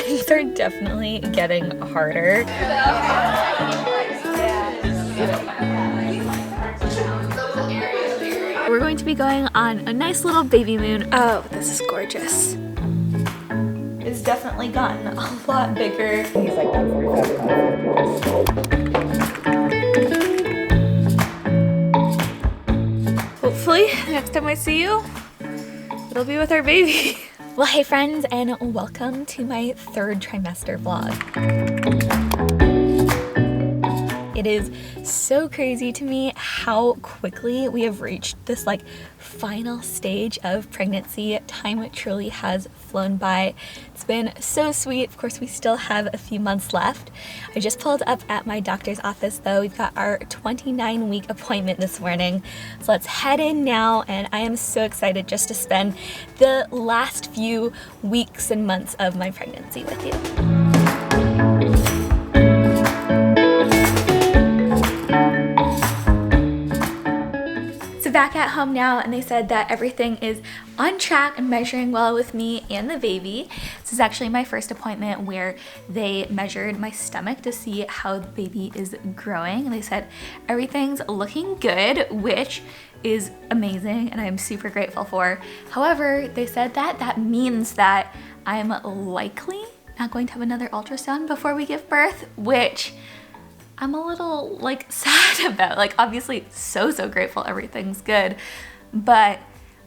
Things are definitely getting harder. We're going to be going on a nice little baby moon. Oh, this is gorgeous. It's definitely gotten a lot bigger. He's like 145. Hopefully, next time I see you, it'll be with our baby. Well, hey friends, and welcome to my third trimester vlog. It is so crazy to me how quickly we have reached this like final stage of pregnancy. Time truly has flown by. It's been so sweet. Of course, we still have a few months left. I just pulled up at my doctor's office though. We've got our 29-week appointment this morning. So let's head in now, and I am so excited just to spend the last few weeks and months of my pregnancy with you. Back at home now, and they said that everything is on track and measuring well with me and the baby. This is actually my first appointment where they measured my stomach to see how the baby is growing, and they said everything's looking good, which is amazing and I'm super grateful for. However, they said that that means that I'm likely not going to have another ultrasound before we give birth, which I'm a little like sad about. Like obviously so grateful everything's good, but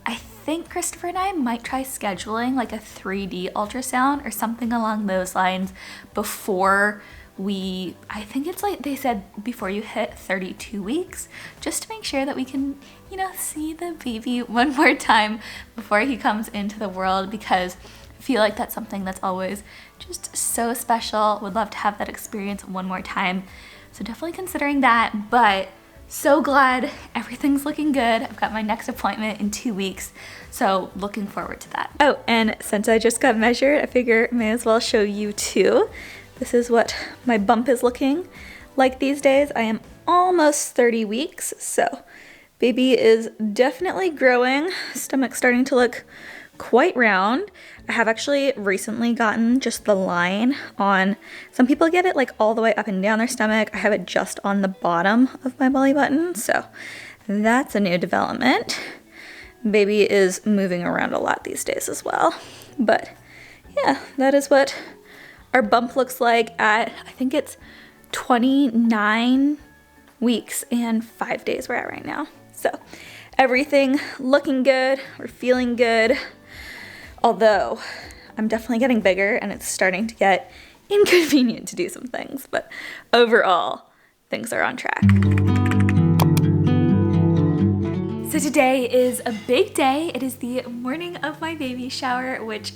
I think Christopher and I might try scheduling like a 3D ultrasound or something along those lines before we, I think it's like they said before you hit 32 weeks, just to make sure that we can, you know, see the baby one more time before he comes into the world, because I feel like that's something that's always just so special. Would love to have that experience one more time. So definitely considering that, but so glad everything's looking good. I've got my next appointment in 2 weeks, so looking forward to that. Oh, and since I just got measured, I figure I may as well show you too. This is what my bump is looking like these days. I am almost 30 weeks, so baby is definitely growing. Stomach's starting to look quite round. I have actually recently gotten just the line on, some people get it like all the way up and down their stomach. I have it just on the bottom of my belly button, so that's a new development. Baby is moving around a lot these days as well. But yeah, that is what our bump looks like at, I think it's 29 weeks and 5 days we're at right now. So everything looking good, we're feeling good. Although I'm definitely getting bigger and it's starting to get inconvenient to do some things, but overall things are on track. So today is a big day. It is the morning of my baby shower, which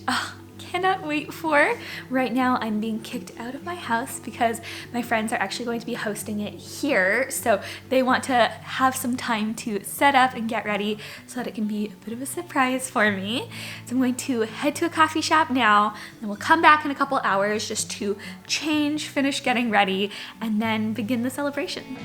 cannot wait for. Right now I'm being kicked out of my house because my friends are actually going to be hosting it here, so they want to have some time to set up and get ready so that it can be a bit of a surprise for me. So I'm going to head to a coffee shop now, and we'll come back in a couple hours just to change, finish getting ready, and then begin the celebration.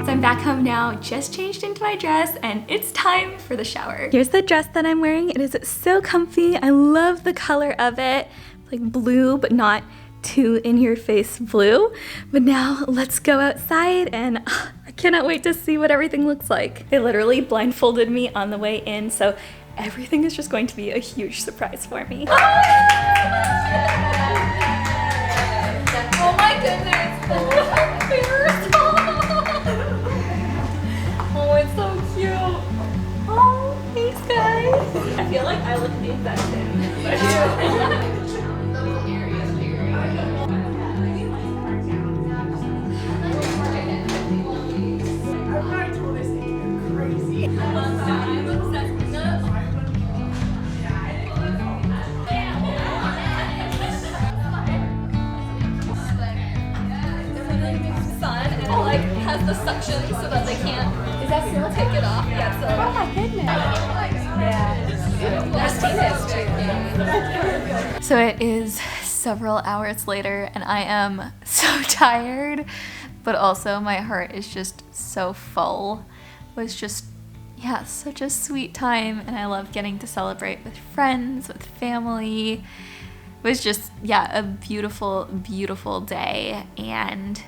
So I'm back home now, just changed into my dress, and it's time for the shower. Here's the dress that I'm wearing. It is so comfy. I love the color of it. Like blue, but not too in-your-face blue. But now let's go outside, and I cannot wait to see what everything looks like. They literally blindfolded me on the way in, so everything is just going to be a huge surprise for me. Oh my goodness! Oh, it's so cute. Oh, thanks, guys. I feel like I look the exact same. Has the suction so that they can't. Is that still take it off? Yeah, so. Oh my goodness. Yeah. So it is several hours later, and I am so tired, but also my heart is just so full. It was just yeah, such a sweet time, and I love getting to celebrate with friends, with family. It was just, yeah, a beautiful, beautiful day, and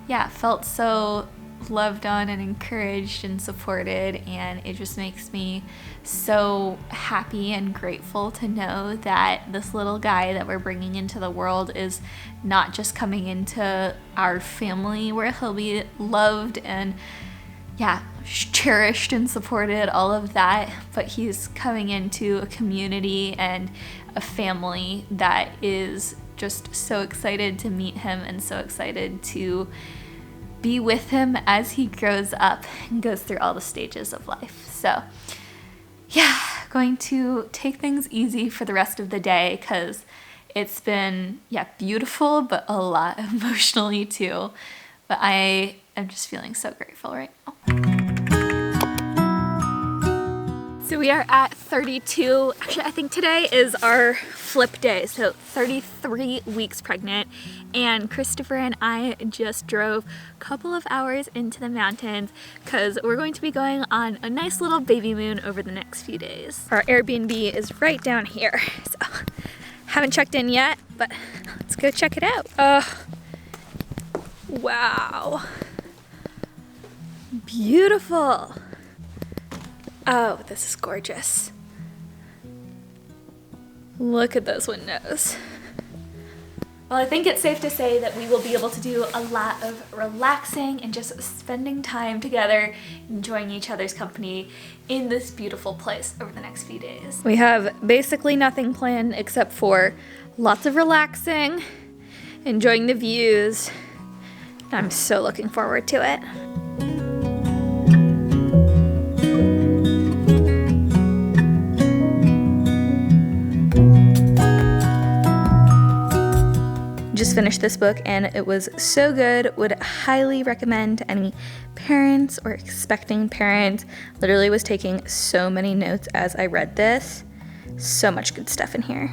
yeah, felt so loved on and encouraged and supported, and it just makes me so happy and grateful to know that this little guy that we're bringing into the world is not just coming into our family where he'll be loved and, yeah, cherished and supported, all of that, but he's coming into a community and a family that is just so excited to meet him and so excited to be with him as he grows up and goes through all the stages of life. So yeah, going to take things easy for the rest of the day because it's been, yeah, beautiful, but a lot emotionally too. But I am just feeling so grateful right now. So we are at 32. Actually, I think today is our flip day. So 33 weeks pregnant. And Christopher and I just drove a couple of hours into the mountains because we're going to be going on a nice little baby moon over the next few days. Our Airbnb is right down here. So haven't checked in yet, but let's go check it out. Wow. Beautiful. Oh, this is gorgeous. Look at those windows. Well, I think it's safe to say that we will be able to do a lot of relaxing and just spending time together, enjoying each other's company in this beautiful place over the next few days. We have basically nothing planned except for lots of relaxing, enjoying the views. I'm so looking forward to it. Just finished this book and it was so good. Would highly recommend to any parents or expecting parents. Literally was taking so many notes as I read this. So much good stuff in here.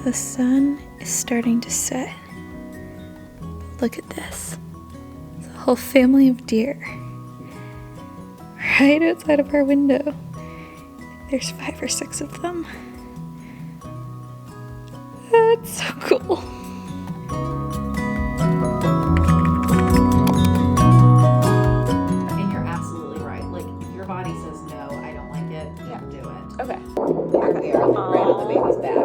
The sun is starting to set. Look at this. It's a whole family of deer right outside of our window. There's 5 or 6 of them. That's so cool. And you're absolutely right. Like, if your body says no, I don't like it, don't do it. Okay. There they are, right on the baby's back.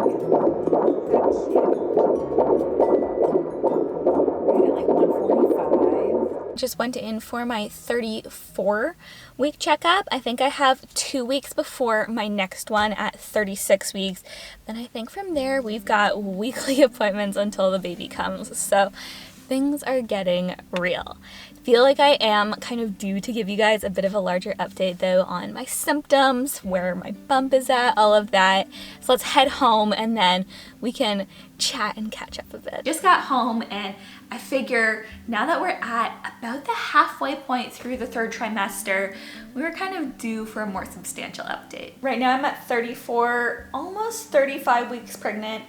Just went in for my 34-week checkup. I think I have 2 weeks before my next one at 36 weeks. Then I think from there we've got weekly appointments until the baby comes. So things are getting real. I feel like I am kind of due to give you guys a bit of a larger update though on my symptoms, where my bump is at, all of that. So let's head home and then we can chat and catch up a bit. Just got home and I figure now that we're at about the halfway point through the 3rd trimester, we were kind of due for a more substantial update. Right now I'm at 34, almost 35 weeks pregnant.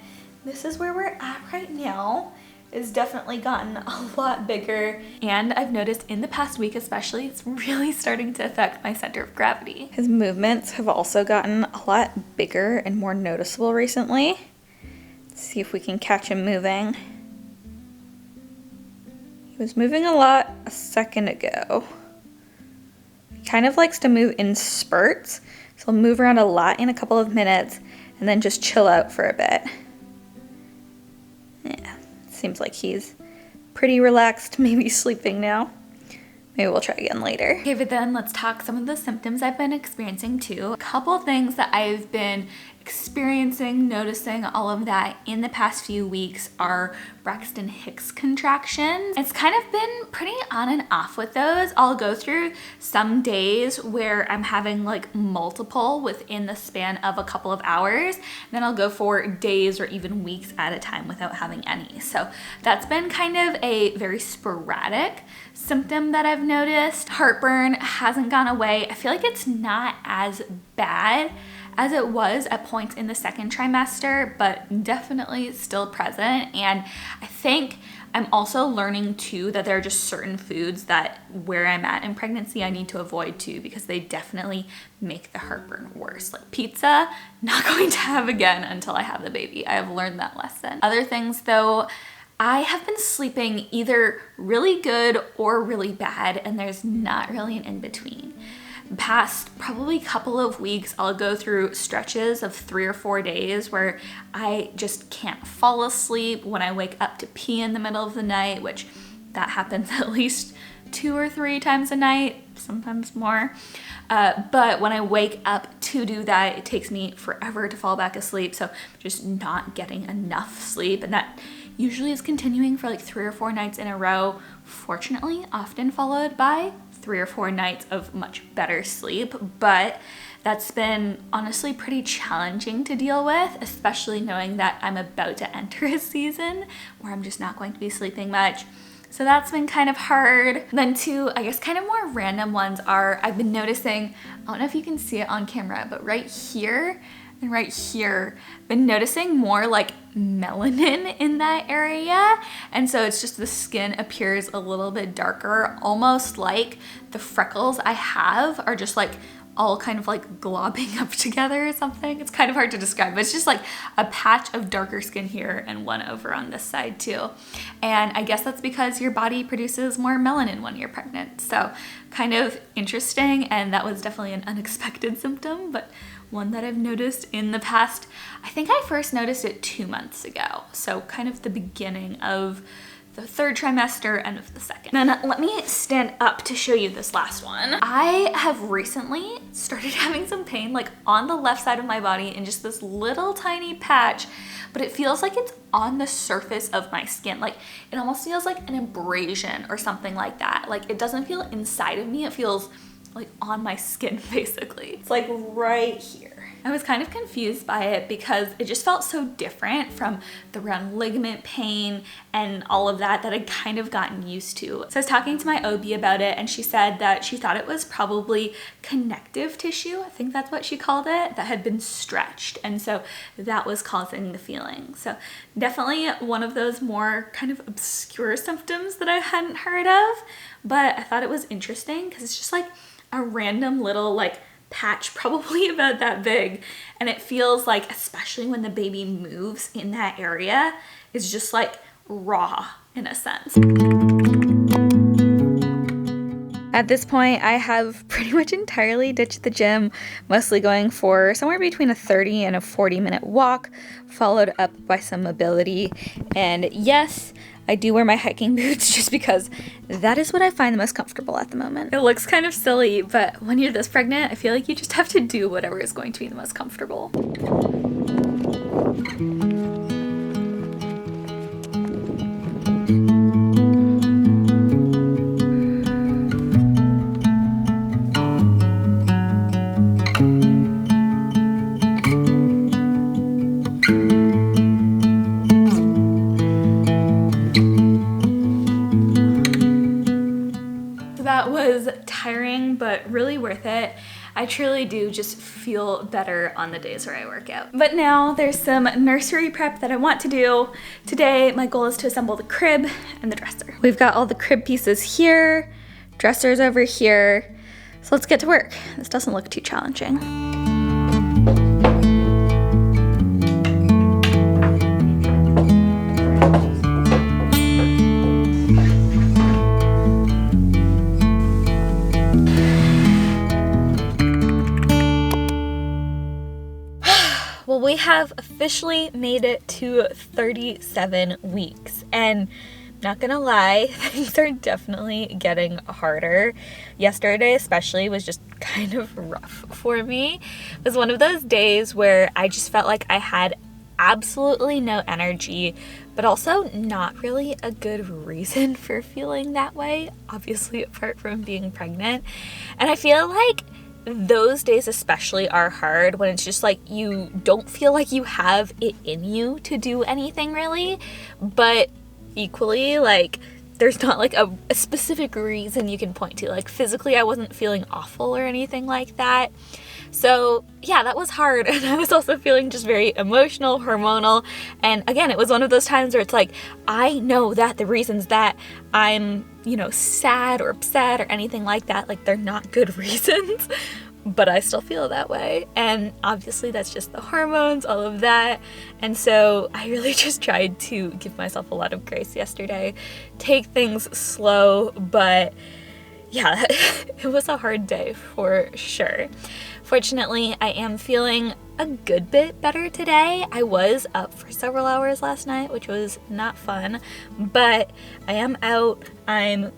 This is where we're at right now. It's definitely gotten a lot bigger, and I've noticed in the past week especially, it's really starting to affect my center of gravity. His movements have also gotten a lot bigger and more noticeable recently. Let's see if we can catch him moving. He was moving a lot a second ago. He kind of likes to move in spurts, so he'll move around a lot in a couple of minutes, and then just chill out for a bit. Yeah, seems like he's pretty relaxed, maybe sleeping now. Maybe we'll try again later. Okay, but then let's talk some of the symptoms I've been experiencing too. A couple things that I've been experiencing, noticing, all of that in the past few weeks are Braxton Hicks contractions. It's kind of been pretty on and off with those. I'll go through some days where I'm having like multiple within the span of a couple of hours. Then I'll go for days or even weeks at a time without having any. So that's been kind of a very sporadic symptom that I've noticed. Heartburn hasn't gone away. I feel like it's not as bad as it was at points in the second trimester, but definitely still present. And I think I'm also learning too that there are just certain foods that where I'm at in pregnancy I need to avoid too, because they definitely make the heartburn worse. Like pizza, not going to have again until I have the baby. I have learned that lesson. Other things though, I have been sleeping either really good or really bad, and there's not really an in-between. Past probably couple of weeks, I'll go through stretches of 3 or 4 days where I just can't fall asleep when I wake up to pee in the middle of the night, which that happens at least 2 or 3 times a night, sometimes more. But when I wake up to do that, it takes me forever to fall back asleep. So just not getting enough sleep, and that usually is continuing for like 3 or 4 nights in a row. Fortunately, often followed by 3 or 4 nights of much better sleep, but that's been honestly pretty challenging to deal with, especially knowing that I'm about to enter a season where I'm just not going to be sleeping much. So that's been kind of hard. Then two, I guess kind of more random ones are, I've been noticing, I don't know if you can see it on camera, but right here and right here, I've been noticing more like melanin in that area. And so it's just the skin appears a little bit darker, almost like the freckles I have are just like all kind of like globbing up together or something. It's kind of hard to describe, but it's just like a patch of darker skin here and one over on this side too. And I guess that's because your body produces more melanin when you're pregnant. So kind of interesting, and that was definitely an unexpected symptom, but one that I've noticed in the past. I think I first noticed it 2 months ago. So kind of the beginning of the 3rd trimester and of the 2nd. Then let me stand up to show you this last one. I have recently started having some pain like on the left side of my body in just this little tiny patch, but it feels like it's on the surface of my skin. Like it almost feels like an abrasion or something like that. Like it doesn't feel inside of me, it feels like on my skin basically. It's like right here. I was kind of confused by it because it just felt so different from the round ligament pain and all of that I'd kind of gotten used to. So I was talking to my OB about it, and she said that she thought it was probably connective tissue, I think that's what she called it, that had been stretched, and so that was causing the feeling. So definitely one of those more kind of obscure symptoms that I hadn't heard of, but I thought it was interesting because it's just like a random little like patch, probably about that big, and it feels like, especially when the baby moves in that area, it's just like raw in a sense. At this point, I have pretty much entirely ditched the gym, mostly going for somewhere between a 30 and a 40-minute walk, followed up by some mobility. And yes, I do wear my hiking boots just because that is what I find the most comfortable at the moment. It looks kind of silly, but when you're this pregnant, I feel like you just have to do whatever is going to be the most comfortable. That was tiring, but really worth it. I truly do just feel better on the days where I work out. But now there's some nursery prep that I want to do. Today, my goal is to assemble the crib and the dresser. We've got all the crib pieces here, dressers over here. So let's get to work. This doesn't look too challenging. Well, we have officially made it to 37 weeks, and not gonna lie, things are definitely getting harder. Yesterday especially was just kind of rough for me. It was one of those days where I just felt like I had absolutely no energy, but also not really a good reason for feeling that way, obviously apart from being pregnant. And I feel like those days especially are hard when it's just like you don't feel like you have it in you to do anything really, but equally, like, there's not like a specific reason you can point to. Like, physically I wasn't feeling awful or anything like that. So yeah, that was hard. And I was also feeling just very emotional, hormonal. And again, it was one of those times where it's like, I know that the reasons that I'm, you know, sad or upset or anything like that, like, they're not good reasons, but I still feel that way. And obviously that's just the hormones, all of that. And so I really just tried to give myself a lot of grace yesterday, take things slow, but yeah, it was a hard day for sure. Fortunately, I am feeling a good bit better today. I was up for several hours last night, which was not fun, but I am out. I'm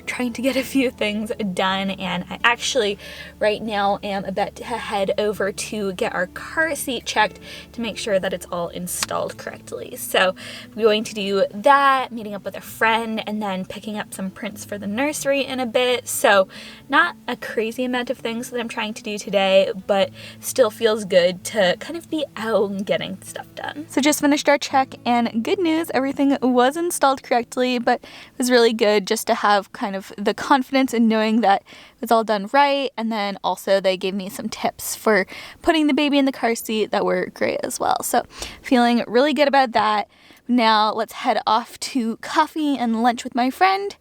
trying to get a few things done, and I actually right now am about to head over to get our car seat checked to make sure that it's all installed correctly. So I'm going to do that, meeting up with a friend, and then picking up some prints for the nursery in a bit. So not a crazy amount of things that I'm trying to do today, but still feels good to kind of be out and getting stuff done. So just finished our check, and good news, everything was installed correctly, but it was really good just to have kind of the confidence in knowing that it was all done right. And then also they gave me some tips for putting the baby in the car seat that were great as well. So feeling really good about that. Now let's head off to coffee and lunch with my friend,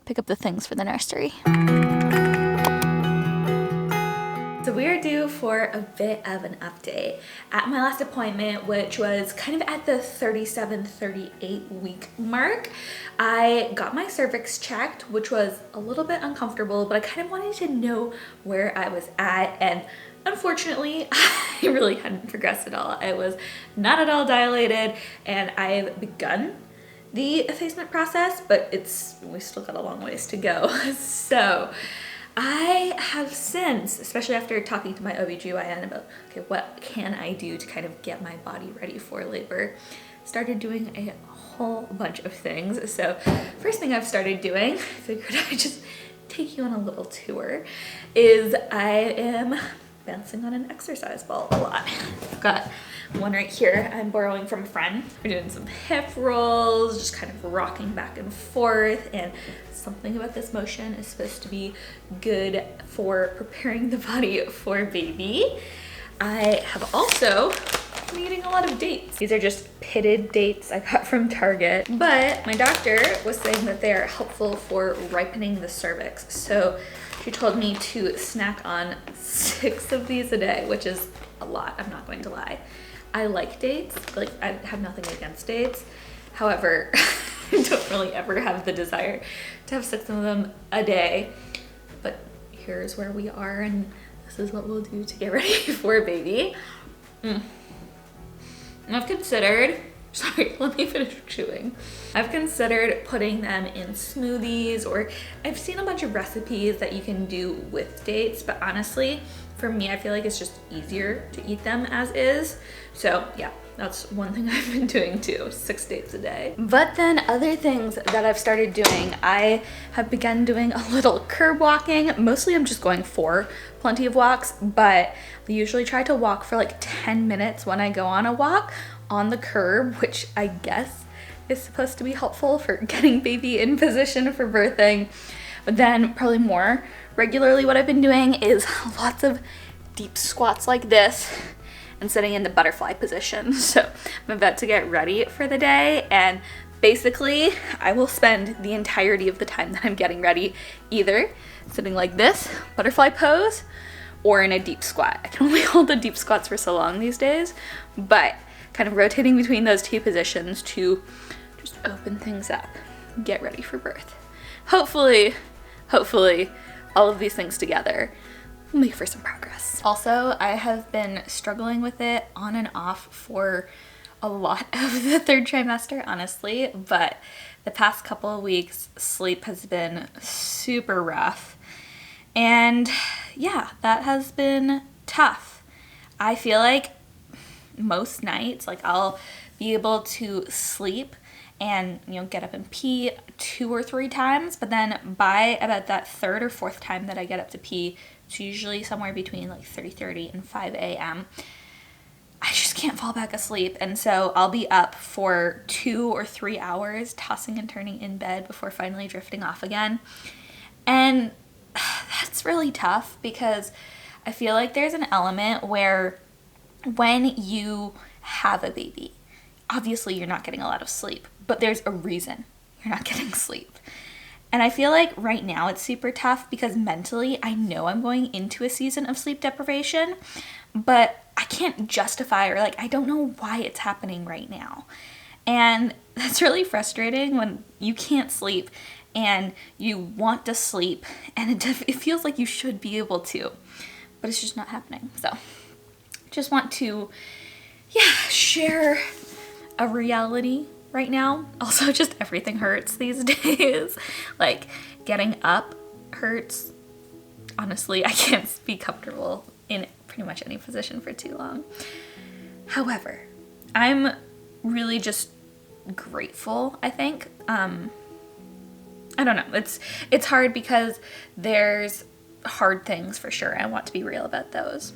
pick up the things for the nursery. So we are due for a bit of an update. At my last appointment, which was kind of at the 37, 38 week mark, I got my cervix checked, which was a little bit uncomfortable, but I kind of wanted to know where I was at, and unfortunately, I really hadn't progressed at all. I was not at all dilated, and I've begun the effacement process, but we still got a long ways to go. So I have since, especially after talking to my OBGYN about, okay, what can I do to kind of get my body ready for labor, started doing a whole bunch of things. So first thing I've started doing, I figured I'd just take you on a little tour, is I am bouncing on an exercise ball a lot. I've got one right here I'm borrowing from a friend. We're doing some hip rolls, just kind of rocking back and forth, and something about this motion is supposed to be good for preparing the body for baby. I have also been eating a lot of dates. These are just pitted dates I got from Target, but my doctor was saying that they are helpful for ripening the cervix. So she told me to snack on 6 of these a day, which is a lot, I'm not going to lie. I like dates, like I have nothing against dates. However, I don't really ever have the desire to have 6 of them a day. But here's where we are, and this is what we'll do to get ready for baby. And I've considered, sorry, let me finish chewing. I've considered putting them in smoothies, or I've seen a bunch of recipes that you can do with dates, but honestly, for me, I feel like it's just easier to eat them as is. So yeah, that's one thing I've been doing too, 6 dates a day. But then other things that I've started doing, I have begun doing a little curb walking. Mostly I'm just going for plenty of walks, but I usually try to walk for like 10 minutes when I go on a walk on the curb, which I guess is supposed to be helpful for getting baby in position for birthing. But then probably more regularly what I've been doing is lots of deep squats like this and sitting in the butterfly position. So I'm about to get ready for the day, and basically I will spend the entirety of the time that I'm getting ready either sitting like this, butterfly pose, or in a deep squat. I can only hold the deep squats for so long these days, but kind of rotating between those 2 positions to just open things up, get ready for birth. Hopefully all of these things together make for some progress. Also, I have been struggling with it on and off for a lot of the third trimester, honestly, but the past couple of weeks, sleep has been super rough. And yeah, that has been tough. I feel like most nights, like I'll be able to sleep and, you know, get up and pee 2 or 3 times, but then by about that 3rd or 4th time that I get up to pee, it's usually somewhere between like 3:30 and 5 a.m., I just can't fall back asleep. And so I'll be up for 2 or 3 hours tossing and turning in bed before finally drifting off again. And that's really tough because I feel like there's an element where when you have a baby, obviously you're not getting a lot of sleep, but there's a reason you're not getting sleep. And I feel like right now it's super tough because mentally I know I'm going into a season of sleep deprivation, but I can't justify, or like I don't know why it's happening right now. And that's really frustrating when you can't sleep and you want to sleep and it feels like you should be able to, but it's just not happening. So just want to, share a reality right now. Also, just everything hurts these days. Like getting up hurts. Honestly, I can't be comfortable in pretty much any position for too long. However, I'm really just grateful, I think. I don't know. It's hard because there's hard things for sure. I want to be real about those.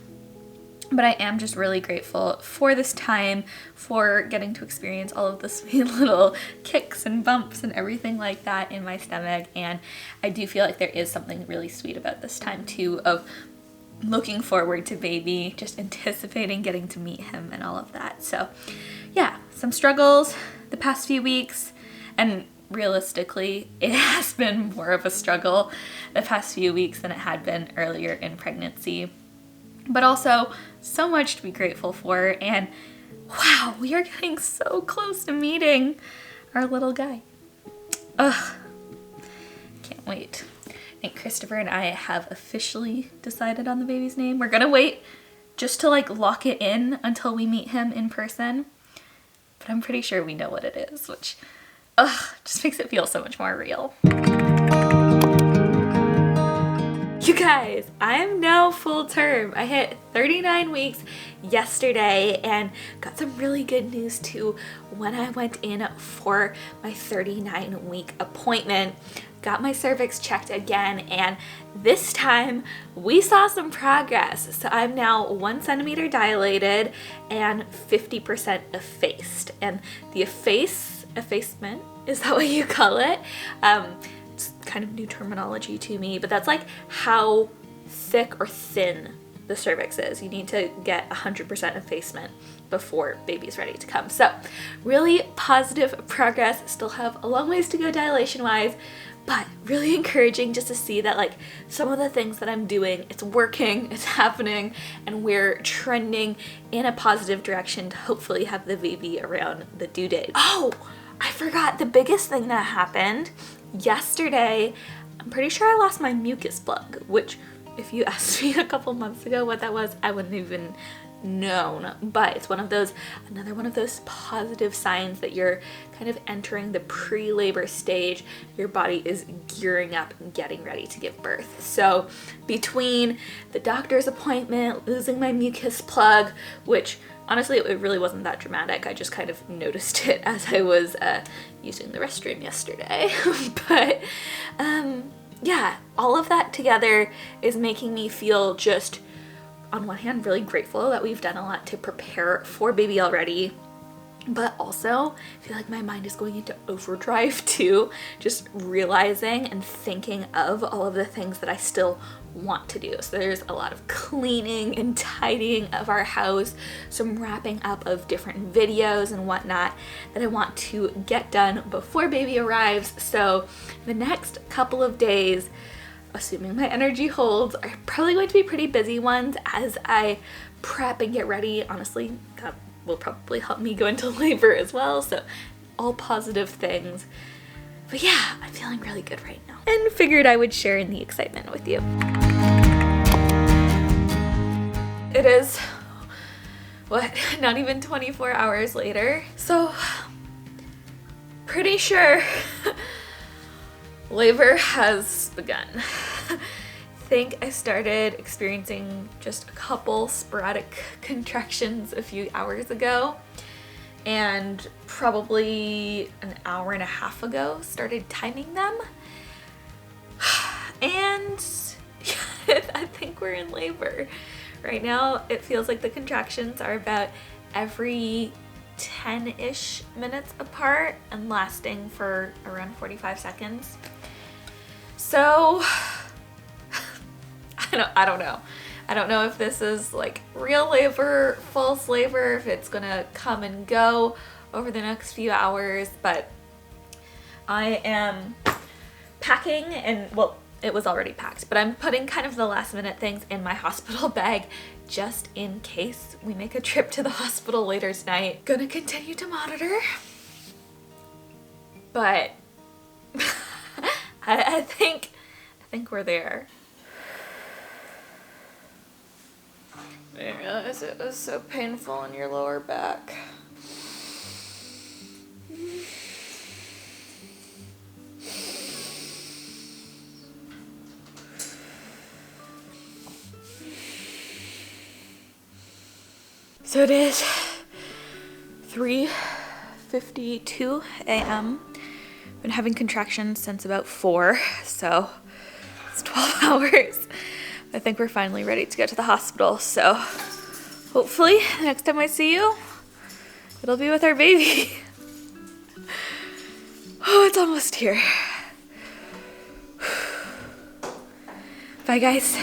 But I am just really grateful for this time, for getting to experience all of the sweet little kicks and bumps and everything like that in my stomach. And I do feel like there is something really sweet about this time too, of looking forward to baby, just anticipating getting to meet him and all of that. So yeah, some struggles the past few weeks, and realistically, it has been more of a struggle the past few weeks than it had been earlier in pregnancy. But also so much to be grateful for, and wow, we are getting so close to meeting our little guy. Ugh, can't wait. I think Christopher and I have officially decided on the baby's name. We're gonna wait just to like lock it in until we meet him in person, but I'm pretty sure we know what it is, which just makes it feel so much more real. You guys, I'm now full term. I hit 39 weeks yesterday and got some really good news too when I went in for my 39-week appointment. Got my cervix checked again, and this time we saw some progress. So I'm now 1 centimeter dilated and 50% effaced. And the effacement, is that what you call it? It's kind of new terminology to me, but that's like how thick or thin the cervix is. You need to get 100% effacement before baby's ready to come. So really positive progress. Still have a long ways to go dilation wise, but really encouraging just to see that like some of the things that I'm doing, it's working, it's happening, and we're trending in a positive direction to hopefully have the baby around the due date. Oh, I forgot the biggest thing that happened. Yesterday, I'm pretty sure I lost my mucus plug, which if you asked me a couple months ago what that was, I wouldn't even known. But it's another one of those positive signs that you're kind of entering the pre-labor stage. Your body is gearing up and getting ready to give birth. So between the doctor's appointment, losing my mucus plug, which honestly, it really wasn't that dramatic. I just kind of noticed it as I was using the restroom yesterday. But yeah, all of that together is making me feel just, on one hand, really grateful that we've done a lot to prepare for baby already. But also, I feel like my mind is going into overdrive too, just realizing and thinking of all of the things that I still want to do. So there's a lot of cleaning and tidying of our house, some wrapping up of different videos and whatnot that I want to get done before baby arrives. So the next couple of days, assuming my energy holds, are probably going to be pretty busy ones as I prep and get ready. Honestly, that will probably help me go into labor as well, so all positive things. But yeah, I'm feeling really good right now and figured I would share in the excitement with you. It is, what, not even 24 hours later. So, pretty sure labor has begun. I think I started experiencing just a couple sporadic contractions a few hours ago, and probably an hour and a half ago started timing them. And I think we're in labor. Right now, it feels like the contractions are about every 10-ish minutes apart and lasting for around 45 seconds. So, I don't know. I don't know if this is like real labor, false labor, if it's gonna come and go over the next few hours, but I am packing, and well, it was already packed, but I'm putting kind of the last minute things in my hospital bag just in case we make a trip to the hospital later tonight. Gonna continue to monitor, but I think we're there. I didn't realize it was so painful in your lower back. So it is 3:52 a.m. Been having contractions since about 4, so it's 12 hours. I think we're finally ready to go to the hospital, so hopefully the next time I see you, it'll be with our baby. Oh, it's almost here. Bye, guys.